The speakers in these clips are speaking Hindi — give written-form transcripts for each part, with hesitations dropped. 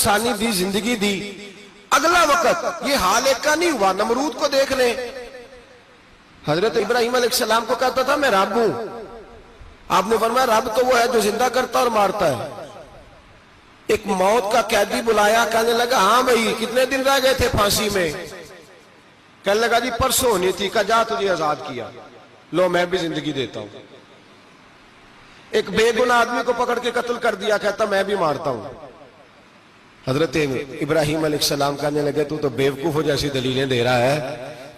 इंसानी दी, जिंदगी दी, अगला वक्त ये हाल एक का नहीं हुआ। नमरूद को देख ले, हजरत इब्राहिम अलैहिस्सलाम को कहता था मैं रब हूं, आपने फरमाया रब तो वो है जो जिंदा करता और मारता है। एक मौत का कैदी बुलाया, कहने लगा हाँ भाई कितने दिन रह गए थे फांसी में? कहने लगा जी परसों होनी थी। कहा जा तुझे आजाद किया, लो मैं भी जिंदगी देता हूं। एक बेगुनाह आदमी को पकड़ के कत्ल कर दिया, कहता मैं भी मारता हूं। हजरत इब्राहिम अलैहिस्सलाम कहने लगे तू तो बेवकूफों जैसी दलीलें दे रहा है,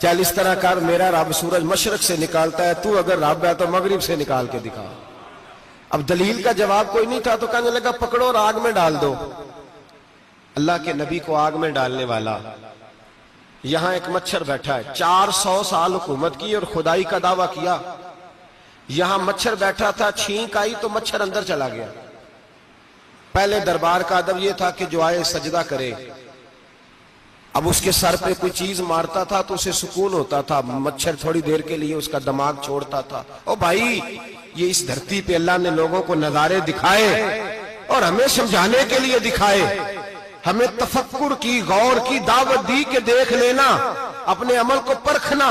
चल इस तरह कर, मेरा रब सूरज मशरक से निकालता है, तू अगर रब है तो मगरिब से निकाल के दिखा। अब दलील का जवाब कोई नहीं था तो कहने लगा पकड़ो और आग में डाल दो। अल्लाह के नबी को आग में डालने वाला, यहां एक मच्छर बैठा है, 400 साल हुकूमत की और खुदाई का दावा किया। यहां मच्छर बैठा था, छींक आई तो मच्छर अंदर चला गया। पहले दरबार का अदब यह था कि जो आए सजदा करे। अब उसके सर पे कोई चीज मारता था तो उसे सुकून होता था, मच्छर थोड़ी देर के लिए उसका दिमाग छोड़ता था। ओ भाई, ये इस धरती पे अल्लाह ने लोगों को नजारे दिखाए और हमें समझाने के लिए दिखाए, हमें तफक्कुर की, गौर की दावत दी कि देख लेना, अपने अमल को परखना।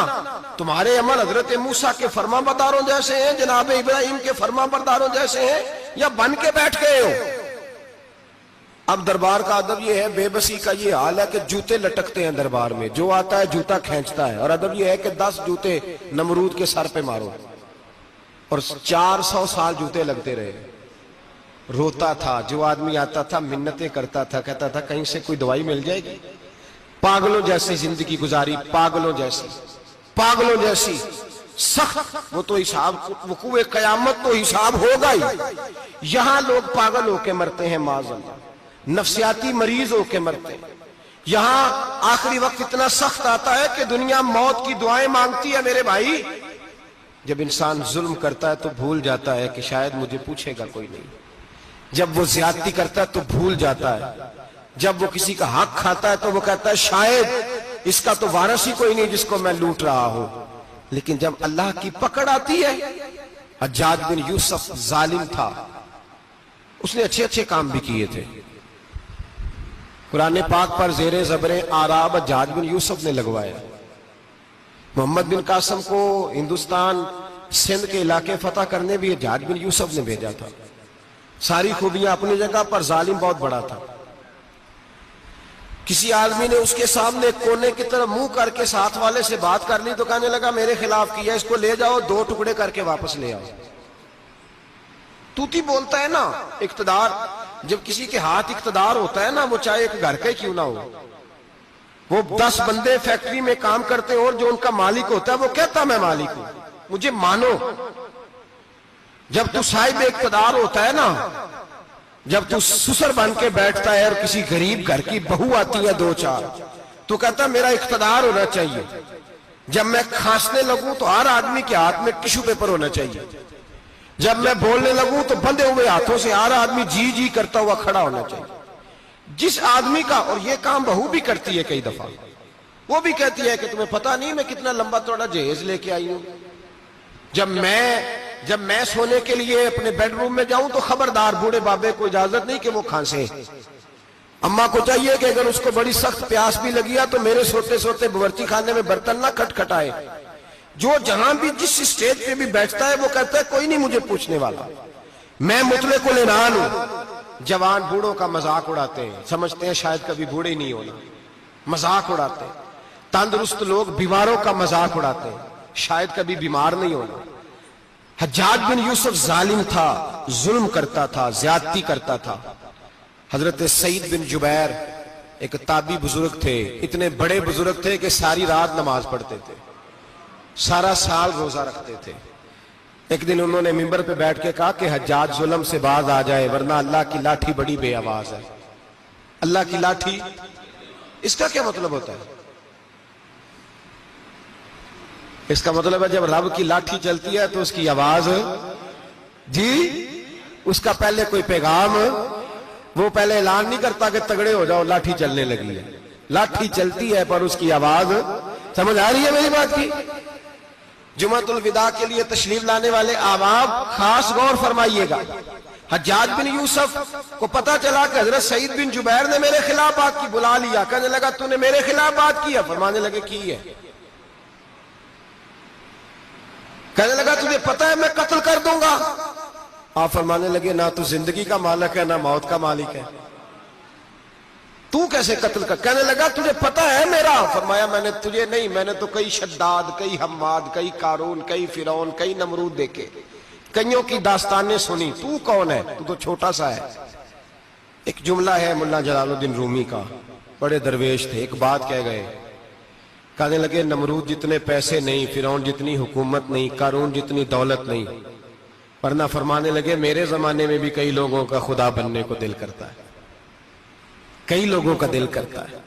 तुम्हारे अमल हजरत मूसा के फरमाबरदारों जैसे हैं, जनाब इब्राहिम के फरमाबरदारों जैसे हैं, या बन के बैठ गए हो? अब दरबार का अदब यह है, बेबसी का ये हाल है कि जूते लटकते हैं दरबार में, जो आता है जूता खींचता है। और अदब यह है कि 10 जूते नमरूद के सर पे मारो, और 400 साल जूते लगते रहे। रोता था, जो आदमी आता था मिन्नतें करता था, कहता था कहीं से कोई दवाई मिल जाएगी। पागलों जैसी जिंदगी गुजारी, पागलों जैसी सख्त। वो तो हिसाब, वकूए कयामत तो हिसाब होगा ही। यहां लोग पागल होके मरते हैं, माज़अल्लाह, नफ्सियाती मरीज होके मरते हैं। यहां आखिरी वक्त इतना सख्त आता है कि दुनिया मौत की दुआएं मांगती है। मेरे भाई, जब इंसान जुल्म करता है तो भूल जाता है कि शायद मुझे पूछेगा कोई नहीं। जब वो ज्यादती करता है तो भूल जाता है। जब वो किसी का हक खाता है तो वो कहता है शायद इसका तो वारिस ही कोई नहीं जिसको मैं लूट रहा हूं। लेकिन जब अल्लाह की पकड़ आती है, हज्जाज बिन यूसुफ जालिम था, उसने अच्छे अच्छे काम भी किए थे। कुरान पाक पर जेरे ज़बरे आराब हज्जाज बिन यूसुफ ने लगवाया। मोहम्मद बिन कासिम को हिंदुस्तान सिंध के इलाके फतह करने भी हज्जाज बिन यूसुफ ने भेजा था। सारी खूबियां अपनी जगह पर, जालिम बहुत बड़ा था। किसी आदमी ने उसके सामने कोने की तरफ मुंह करके साथ वाले से बात कर ली तो कहने लगा मेरे खिलाफ किया, इसको ले जाओ, 2 टुकड़े करके वापस ले आओ। तूती बोलता है ना इक्तदार। जब किसी के हाथ इक्तदार होता है ना, वो चाहे एक घर का ही क्यों ना हो, वो 10 बंदे फैक्ट्री में काम करते हो और जो उनका मालिक होता है वो कहता मैं मालिक हूं, मुझे मानो। जब तू साहिब इक्तदार होता है ना, जब तू सुसर बन के बैठता है और किसी गरीब घर की बहू आती है 2-4, तो कहता मेरा इक्तदार होना चाहिए। जब मैं खांसने लगूं तो हर आदमी के हाथ में टिश्यू पेपर होना चाहिए। जब मैं बोलने लगूं तो बंधे हुए हाथों से हर आदमी जी जी करता हुआ खड़ा होना चाहिए। जिस आदमी का, और ये काम बहू भी करती है कई दफा, वो भी कहती है कि तुम्हें पता नहीं मैं कितना लंबा चौड़ा जहेज लेके आई हूं। जब मैं सोने के लिए अपने बेडरूम में जाऊं तो खबरदार बूढ़े बाबे को इजाजत नहीं कि वो खांसे। अम्मा को चाहिए कि अगर उसको बड़ी सख्त प्यास भी लगी है तो मेरे सोते सोते बावर्ची खाने में बर्तन ना खटखटाए। जो जहां भी जिस स्टेज पे भी बैठता है वो कहता है कोई नहीं मुझे पूछने वाला, मैं मुतले को लेनान हूं। जवान बूढ़ों का मजाक उड़ाते हैं, समझते हैं शायद कभी बूढ़े ही नहीं होना, मजाक उड़ाते हैं। तंदुरुस्त लोग बीमारों का मजाक उड़ाते हैं, शायद कभी बीमार नहीं होना। हज्जाज बिन यूसुफ जालिम था, जुल्म करता था, ज्यादती करता था। हजरत सईद बिन जुबैर एक ताबी बुजुर्ग थे, इतने बड़े बुजुर्ग थे कि सारी रात नमाज पढ़ते थे, सारा साल रोजा रखते थे। एक दिन उन्होंने मिंबर पे बैठ के कहा कि हज्जाज जुल्म से बाज आ जाए वरना अल्लाह की लाठी बड़ी बेआवाज है। अल्लाह की लाठी, इसका क्या मतलब होता है? इसका मतलब है जब रब की लाठी चलती है तो उसकी आवाज जी, उसका पहले कोई पैगाम, वो पहले ऐलान नहीं करता कि तगड़े हो जाओ लाठी चलने लगी है। लाठी चलती है पर उसकी आवाज, समझ आ रही है मेरी बात की? जुमातुल विदा के लिए तशरीफ लाने वाले आवाब खास गौर फरमाइएगा। हज्जाज बिन यूसुफ को पता चला कि हजरत सईद बिन जुबैर ने मेरे खिलाफ बात की, बुला लिया। कहने लगा तूने मेरे खिलाफ बात की है? फरमाने लगे की है। कहने लगा तुझे पता है मैं कत्ल कर दूंगा? आप फरमाने लगे ना तू जिंदगी का मालिक है ना मौत का मालिक है, तू कैसे कत्ल कर? कहने लगा तुझे पता है मेरा? फरमाया मैंने तुझे नहीं, मैंने तो कई शद्दाद, कई हम्माद, कई कारून, कई फिरौन, कई नमरूद देखे, कईयों की दास्तानें सुनी, तू कौन है? तू तो छोटा सा है। एक जुमला है मुल्ला जलालुद्दीन रूमी का, बड़े दरवेश थे, एक बात कह गए। कहने लगे नमरूद जितने पैसे नहीं, फिरौन जितनी हुकूमत नहीं, कारून जितनी दौलत नहीं, वरना फरमाने लगे मेरे जमाने में भी कई लोगों का खुदा बनने को दिल करता है, कई लोगों का दिल करता है,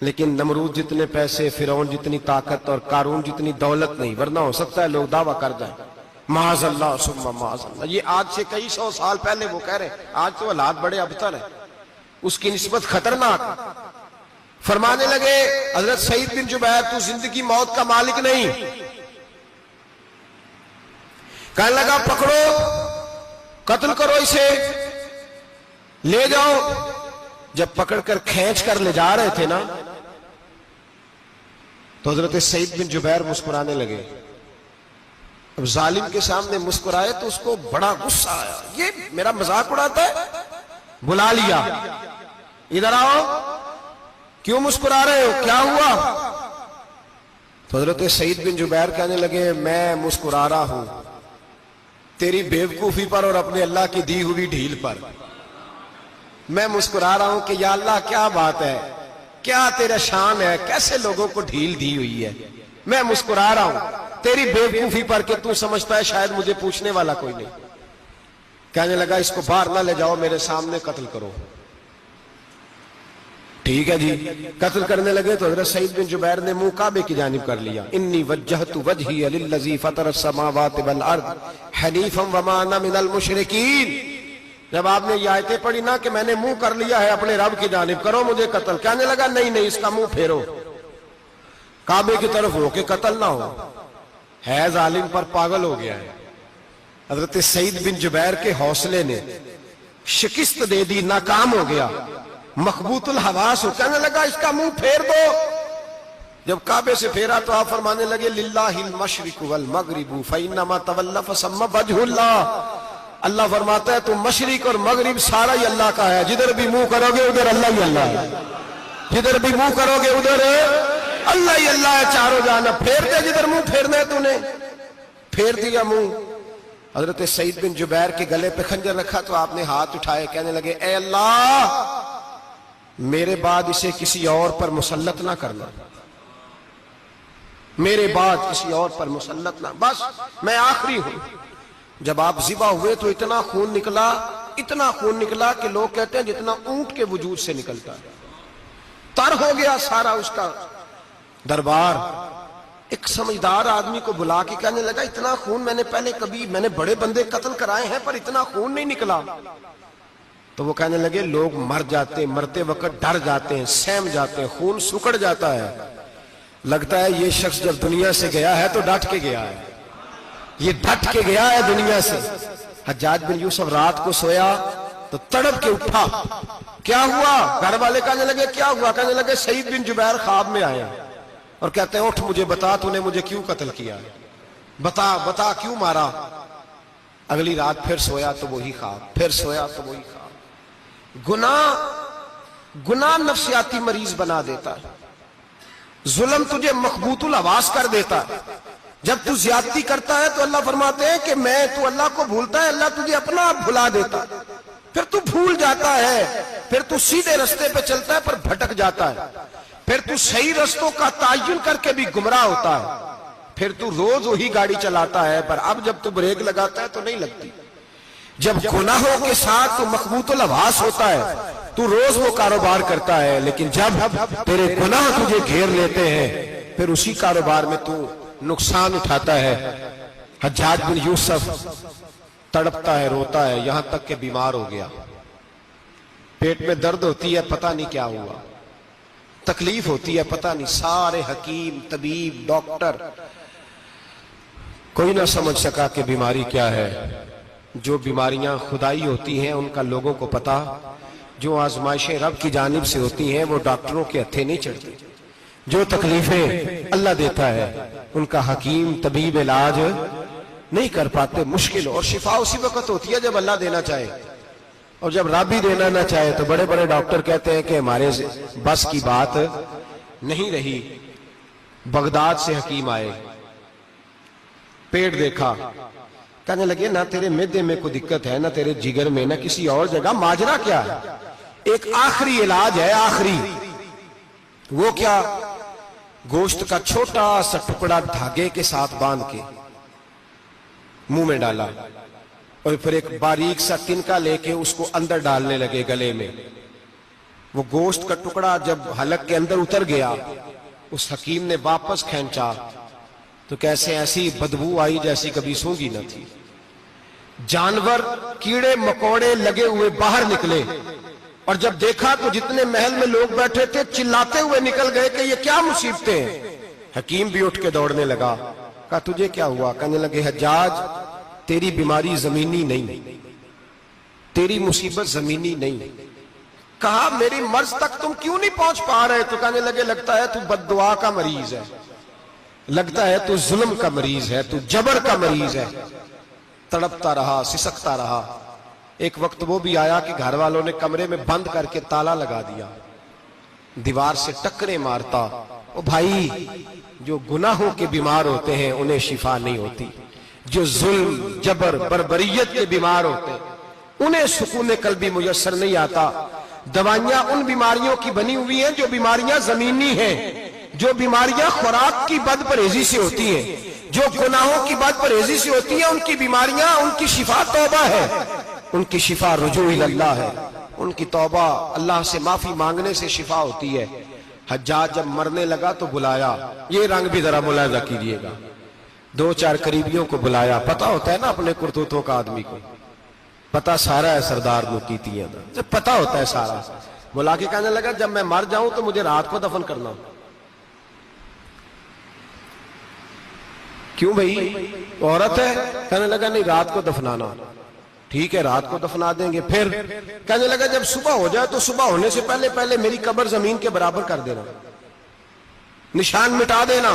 लेकिन नमरूद जितने पैसे, फिरौन जितनी ताकत और कारून जितनी दौलत नहीं, वरना हो सकता है लोग दावा कर जाए माज़अल्लाह सुम्मा माज़अल्लाह। ये आज से कई सौ साल पहले वो कह रहे, आज तो हालात बड़े अबतर है, उसकी निस्बत खतरनाक। फरमाने लगे हजरत सईद बिन जुबैर तू जिंदगी मौत का मालिक नहीं। कहने लगा पकड़ो, कत्ल करो इसे, ले जाओ। जब पकड़कर खींच कर ले जा रहे थे ना, तो हजरत सईद बिन जुबैर मुस्कुराने लगे। अब जालिम के सामने मुस्कुराए तो उसको बड़ा गुस्सा आया, ये मेरा मजाक उड़ाता है। बुला लिया, इधर आओ, क्यों मुस्कुरा रहे हो, क्या हुआ? तो हजरत सईद बिन जुबैर कहने लगे मैं मुस्कुरा रहा हूं तेरी बेवकूफी पर और अपने अल्लाह की दी हुई ढील पर। मैं मुस्कुरा रहा हूं कि या अल्लाह क्या बात है, क्या तेरा शान है, कैसे लोगों को ढील दी हुई है। मैं मुस्कुरा रहा हूं तेरी बेवकूफी पर कि तू समझता है शायद मुझे पूछने वाला कोई नहीं। कहने लगा इसको बाहर ना ले जाओ, मेरे सामने कत्ल करो। ठीक है जी, कत्ल करने लगे तो हजरत सईद बिन जुबैर ने मुंह काबे की जानिब कर लिया। इन्नी वज्जहतु वजही लिल्लज़ी फ़तरस समावाति वल अर्द हनीफ़न वमा अना मिनल मुशरिकीन। जब आपने ये आयतें पढ़ी ना कि मैंने मुंह कर लिया है अपने रब की जानिब, करो मुझे कत्ल। कहने लगा नहीं नहीं, इसका मुंह फेरो, काबे की तरफ हो के कत्ल ना हो। है जालिम पर पागल हो गया है। हजरत सईद बिन जुबैर के हौसले ने शिकस्त दे दी, नाकाम हो गया, मखबूतुल हवास हो। कहने लगा इसका मुंह फेर दो। जब काबे से फेरा तो आप फरमाने लगे लिल्लाहिल मशरिकु वल मगरिबु फइन्नमा तवल्ला फसम्मा वजहुल्लाह। अल्लाह फरमाता है तुम मशरिक और मगरिब सारा ही अल्लाह का है, जिधर भी मुंह करोगे उधर अल्लाह ही अल्लाह है, जिधर भी मुंह करोगे उधर अल्लाह ही अल्लाह है, चारों जाना। फेर दे जिधर मुंह फेरना है, तूने फेर दिया मुंह। हजरत सईद बिन जुबैर के गले पे खंजर रखा तो आपने हाथ उठाए, कहने लगे ए अल्लाह मेरे बाद इसे किसी और पर मुसल्लत ना करना, मेरे बाद किसी और पर मुसल्लत ना, बस मैं आखिरी हूं। जब आप जिबा हुए तो इतना खून निकला, इतना खून निकला कि लोग कहते हैं जितना ऊंट के वजूद से निकलता है। तर हो गया सारा उसका दरबार। एक समझदार आदमी को बुला के कहने लगा इतना खून मैंने पहले कभी, मैंने बड़े बंदे कत्ल कराए हैं पर इतना खून नहीं निकला। तो वो कहने लगे लोग मर जाते, मरते वक्त डर जाते हैं, सहम जाते हैं, खून सुकड़ जाता है। लगता है ये शख्स जब दुनिया से गया है तो डट के गया है, ये डट के गया है दुनिया से। हज्जाज बिन यूसुफ रात को सोया तो तड़प के उठा, क्या हुआ? घर वाले कहने लगे क्या हुआ? कहने लगे सईद बिन जुबैर ख्वाब में आए और कहते हैं उठ मुझे बता तूने मुझे क्यों कत्ल किया, बता बता क्यों मारा। अगली रात फिर सोया तो वही ख्वाब, फिर सोया तो वही ख्वाब। गुनाह नफ्सियाती मरीज बना देता है, जुल्म तुझे मखबूतुल हवास कर देता है। जब तू ज्यादती करता है तो अल्लाह फरमाते हैं कि मैं, तू अल्लाह को भूलता है, अल्लाह तुझे अपना आप भुला देता है। फिर तू भूल जाता है, फिर तू सीधे रास्ते पे चलता है पर भटक जाता है, फिर तू सही रास्तों का तायुन करके भी गुमराह होता है, फिर तू रोज वही गाड़ी चलाता है पर अब जब तू ब्रेक लगाता है तो नहीं लगती। जब गुनाहों के साथ तू मखबूतुल हवास होता है तू रोज वो कारोबार करता है, लेकिन जब तेरे गुनाह तुझे घेर लेते हैं फिर उसी कारोबार में तू नुकसान उठाता है। हज्जाज बिन यूसुफ तड़पता है, रोता है, यहां तक के बीमार हो गया, पेट में दर्द होती है, पता नहीं क्या हुआ, तकलीफ होती है, पता नहीं। सारे हकीम, तबीब, डॉक्टर, कोई ना समझ सका कि बीमारी क्या है। जो बीमारियां खुदाई होती हैं उनका लोगों को पता, जो आजमाइशें रब की जानिब से होती हैं वो डॉक्टरों के हत्थे नहीं चढ़ती। जो तकलीफें अल्लाह देता है उनका हकीम तबीब इलाज नहीं कर पाते, मुश्किल। और शिफा उसी वक्त होती है जब अल्लाह देना चाहे, और जब रब ही देना ना चाहे तो बड़े बड़े डॉक्टर कहते हैं कि हमारे बस की बात नहीं रही। बगदाद से हकीम आए, पेट देखा, कहने लगे ना तेरे मैदे में कोई दिक्कत है, ना तेरे जिगर में, ना किसी और जगह, माजरा क्या है? एक आखिरी इलाज है, आखिरी। वो क्या? गोश्त का छोटा सा टुकड़ा धागे के साथ बांध के मुंह में डाला और फिर एक बारीक सा तिनका लेके उसको अंदर डालने लगे गले में। वो गोश्त का टुकड़ा जब हलक के अंदर उतर गया, उस हकीम ने वापस खींचा तो कैसे ऐसी बदबू आई जैसी कभी सूंघी न थी। जानवर, कीड़े मकोड़े लगे हुए बाहर निकले, और जब देखा तो जितने महल में लोग बैठे थे चिल्लाते हुए निकल गए कि ये क्या मुसीबतें हैं। हकीम भी उठ के दौड़ने लगा। कहा तुझे क्या हुआ? कहने लगे हज्जाज तेरी बीमारी जमीनी नहीं, तेरी मुसीबत जमीनी नहीं। कहा मेरी मर्ज तक तुम क्यों नहीं पहुंच पा रहे? तो कहने लगे लगता है तू बद्दुआ का मरीज है, लगता है तू जुल्म का मरीज है, तू जबर का मरीज है। तड़पता रहा, सिसकता रहा। एक वक्त वो भी आया कि घर वालों ने कमरे में बंद करके ताला लगा दिया, दीवार से टक्करे मारता। ओ भाई, जो गुनाहों के बीमार होते हैं उन्हें शिफा नहीं होती, जो जुल्म जबर बर्बरियत के बीमार होते हैं उन्हें सुकून कल्बी मुयस्सर नहीं आता। दवाइयां उन बीमारियों की बनी हुई हैं जो बीमारियां जमीनी हैं, जो बीमारियां खुराक की बदपरहेजी से होती हैं, जो गुनाहों की बदपरहेजी से होती है, उनकी बीमारियां, उनकी शिफा तौबा है, उनकी शिफा रुजू इल्लाह है। उनकी तौबा अल्लाह से माफी मांगने से शिफा होती है। हज्जाज जब मरने लगा तो बुलाया, ये रंग भी जरा मुलाजा कीजिएगा, दो चार करीबियों को बुलाया। पता होता है ना अपने कुर्तूतों का आदमी को, पता सारा है सरदार मुकीतियां का, पता होता है सारा। बुला के कहने लगा जब मैं मर जाऊं तो मुझे रात को दफन करना। क्यों भाई, औरत है? कहने लगा नहीं, रात को दफनाना। ठीक है, रात को दफना देंगे। फिर कहने लगा जब सुबह हो जाए तो सुबह होने से पहले पहले मेरी कब्र जमीन के बराबर कर देना, निशान मिटा देना।